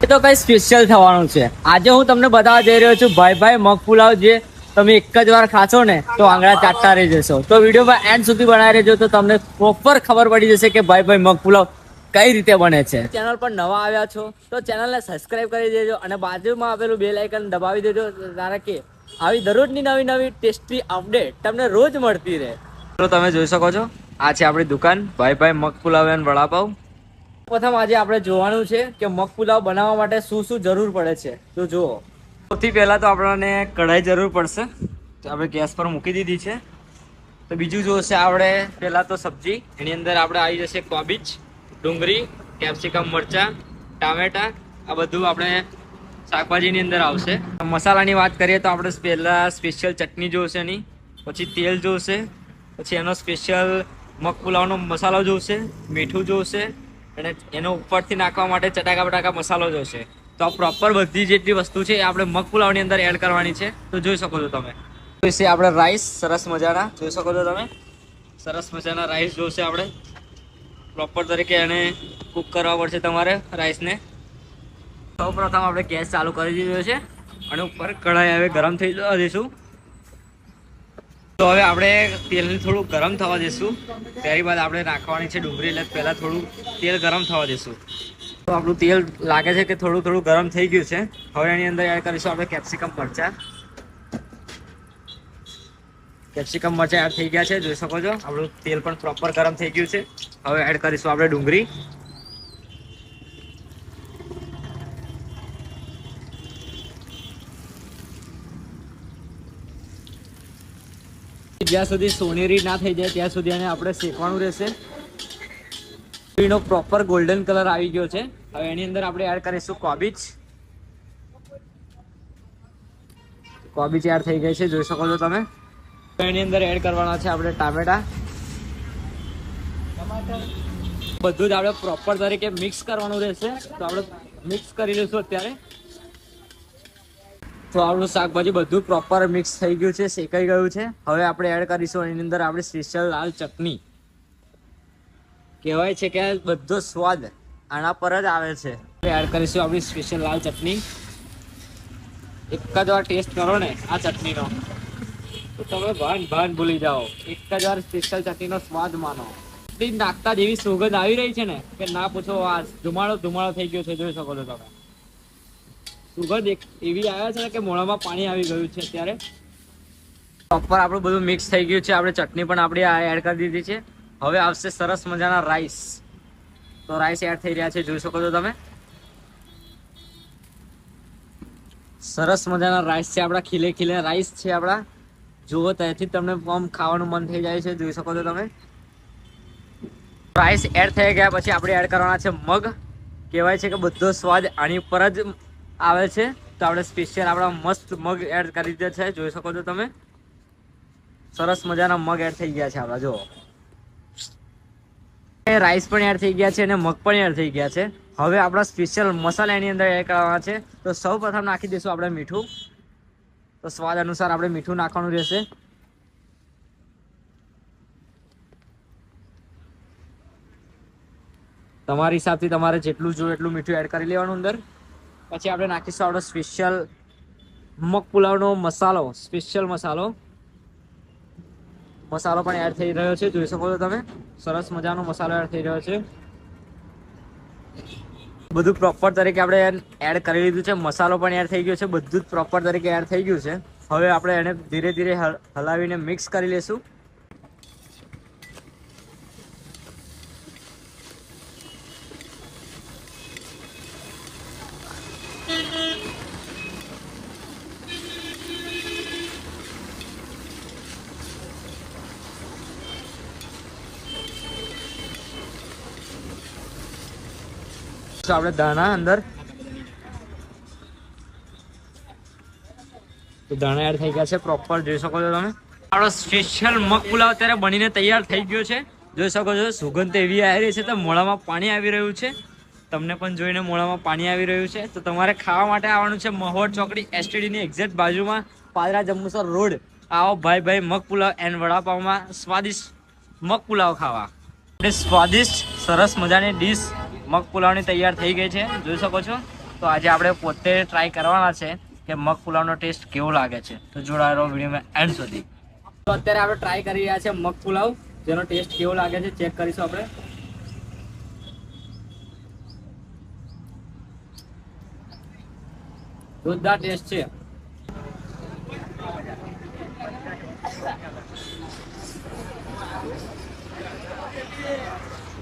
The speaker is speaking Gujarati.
એ તો કઈ સ્પેશિયલ થવાનું છે. આજે હું તમને બતાવવા જઈ રહ્યો છું ભાઈ મગ પુલાવ, જે તમે એક જ વાર ખાશો ને તો આંગળા ચાટતા રહી જશો. તો વિડીયોમાં એન્ડ સુધી બનાવી રહેજો તો તમને પ્રોપર ખબર પડી જશે કે ભાઈ મગ પુલાવ કઈ રીતે બને છે. ચેનલ પર નવા આવ્યા છો તો ચેનલને સબસ્ક્રાઇબ કરી દેજો અને બાજુમાં આવેલું બેલ આઇકન દબાવી દેજો, કારણ કે આવી દરરોજની નવી ટેસ્ટી અપડેટ તમને રોજ મળતી રહે. તો તમે જોઈ શકો છો, આ છે આપણી દુકાન ભાઈ મગ પુલાવ એન્ડ વડાપાવ. પ્રથમ આજે આપણે જોવાનું છે કે મગ પુલાવ બનાવવા માટે શું શું જરૂર પડે છે. તો જુઓ, સૌથી પહેલા તો આપણને કઢાઈ જરૂર પડશે, તો આપણે ગેસ પર મૂકી દીધી છે. તો બીજું જોશે આપણે પહેલા તો સબ્જી, એની અંદર આપણે આવી જશે કોબીજ, ડુંગળી, કેપ્સિકમ, મરચા, ટામેટા, આ બધું આપણે શાકભાજીની અંદર આવશે. મસાલાની વાત કરીએ તો આપણે પહેલા સ્પેશિયલ ચટણી જોશે એની, પછી તેલ જોશે, પછી એનો સ્પેશિયલ મગ પુલાવનો મસાલો જોશે, મીઠું જોશે, અને એનો ઉપરથી નાખવા માટે ચટાકા બટાકા મસાલો જોશે. તો આ પ્રોપર બધી જેટલી વસ્તુ છે એ આપણે મગ પુલાવની અંદર એડ કરવાની છે. તો જોઈ શકો છો તમે. જોઈશે આપણે રાઈસ, સરસ મજાના જોઈ શકો છો તમે, સરસ મજાના રાઈસ જોશે આપણે. પ્રોપર તરીકે એને કૂક કરવા પડશે તમારે રાઈસને. સૌ પ્રથમ આપણે ગેસ ચાલુ કરી દીધો છે અને ઉપર કઢાઈ હવે ગરમ થઈ જવા દઈશું. તો હવે આપણે તેલને થોડું ગરમ થવા દઈશું. ત્યારબાદ આપણે નાખવાની છે ડુંગળી, એટલે પહેલાં થોડું તેલ ગરમ થવા દઈશું. તો આપણું તેલ લાગે છે કે થોડું ગરમ થઈ ગયું છે. હવે એની અંદર એડ કરીશું આપણે કેપ્સિકમ મરચા. કેપ્સિકમ મરચા એડ થઈ ગયા છે, જોઈ શકો છો. આપણું તેલ પણ પ્રોપર ગરમ થઈ ગયું છે. હવે એડ કરીશું આપણે ડુંગળી. જ્યાં સુધી સોનેરી ના થઈ જાય ત્યાં સુધી એને આપણે શેકવાનું રહેશે. ડુંગળીનો પ્રોપર ગોલ્ડન કલર આવી ગયો છે. હવે એની અંદર આપણે એડ કરીશું કોબીજ. કોબીજ એડ થઈ ગઈ છે, જોઈ શકો છો તમે. એની અંદર એડ કરવાના છે આપણે ટામેટા. બધું જ આપણે પ્રોપર તરીકે મિક્સ કરવાનું રહેશે. તો આપણે મિક્સ કરી લઈશું અત્યારે. તો આપણું શાકભાજી બધું પ્રોપર મિક્સ થઈ ગયું છે, શેકાઈ ગયું છે. હવે આપણે એડ કરીશું એની અંદર આપણે સ્પેશિયલ લાલ ચટણી. કહેવાય છે કે બધો સ્વાદ આના પર જ આવે છે. એડ કરીશું આપણી સ્પેશિયલ લાલ ચટણી. એક જ વાર ટેસ્ટ કરો ને આ ચટણીનો તો તમે ભાન ભૂલી જાઓ. એક જ વાર સ્પેશિયલ ચટણીનો સ્વાદ માનો. ચટણી નાખતા જેવી સુગંધ આવી રહી છે ને કે ના પૂછો. આ ધુમાડો થઈ ગયો છે, જોઈ શકો છો તમે. સુગંધ એવી આવે છે કે મોઢામાં પાણી આવી ગયું છે અત્યારે. પ્રોપર આપણું બધું મિક્સ થઈ ગયું છે. આપણે ચટણી પણ આપણી એડ કરી દીધી છે. હવે આવશે સરસ મજાના રાઈસ. તો રાઈસ એડ થઈ રહ્યા છે, જોઈ શકો છો તમે. સરસ મજાના રાઈસ છે આપણા, ખીલે રાઈસ છે આપણા. જુઓ ત્યાંથી તમને આમ ખાવાનું મન થઈ જાય છે, જોઈ શકો છો તમે. રાઈસ એડ થઈ ગયા પછી આપણે એડ કરવાના છે મગ. કહેવાય છે કે બધો સ્વાદ આની ઉપર જ આવે છે. તો આપણે સ્પેશિયલ આપણા મસ્ત મગ એડ કરી દીધા છે, જોઈ શકો છો તમે. સરસ મજાના મગ એડ થઈ ગયા છે આપણા. જુઓ, રાઈસ પણ એડ થઈ ગયા છે અને મગ પણ એડ થઈ ગયા છે. હવે આપણા સ્પેશિયલ મસાલા એની અંદર એડ કરવાના છે. તો સૌ પ્રથમ નાખી દઈશું આપણે મીઠું. તો સ્વાદ અનુસાર આપણે મીઠું નાખવાનું રહેશે. તમારી હિસાબથી તમારે જેટલું જોઈએ એટલું મીઠું એડ કરી લેવાનું અંદર. પછી આપણે નાખીશું આપણો સ્પેશિયલ મગ પુલાવનો મસાલો, સ્પેશિયલ મસાલો પણ એડ થઈ રહ્યો છે, જોઈ શકો છો તમે. સરસ મજાનો મસાલો એડ થઈ રહ્યો છે. બધું પ્રોપર તરીકે આપણે એડ કરી લીધું છે. મસાલો પણ એડ થઈ ગયો છે, બધું જ પ્રોપર તરીકે એડ થઈ ગયું છે. હવે આપણે એને ધીરે ધીરે હલાવીને મિક્સ કરી લઈશું. આપણે દાણા અંદર, તો દાણા એડ થઈ ગયા છે પ્રોપર, જોઈ શકો છો તમે. આપણો સ્પેશિયલ મગ પુલાવ અત્યારે બનીને તૈયાર થઈ ગયો છે, જોઈ શકો છો. સુગંધ એવી આવી રહી છે તો મોઢામાં પાણી આવી રહ્યું છે. તમને પણ જોઈને મોઢામાં પાણી આવી રહ્યું છે. તો તમારે ખાવા માટે આવવાનું છે મહુવર ચોકડી એસટીડીની એક્ઝેક્ટ બાજુમાં, પાદરા જંબુસર રોડ. આવો ભાઈ મગ પુલાવ એન્ડ વડાપાવમાં સ્વાદિષ્ટ મગ પુલાવ ખાવા. સ્વાદિષ્ટ સરસ મજાની ડીશ મગ પુલાવની તૈયાર થઈ ગઈ છે, જોઈ શકો છો. તો આજે આપણે પોતે ટ્રાય કરવાના છે કે મગ પુલાવનો ટેસ્ટ કેવો લાગે છે. તો જોડાયેલો વિડીયોમાં એન્ડ સુધી. તો અત્યારે આપણે ટ્રાય કરી રહ્યા છે મગ પુલાવ, જેનો ટેસ્ટ કેવો લાગે છે ચેક કરીશું આપણે. જોરદાર ટેસ્ટ છે.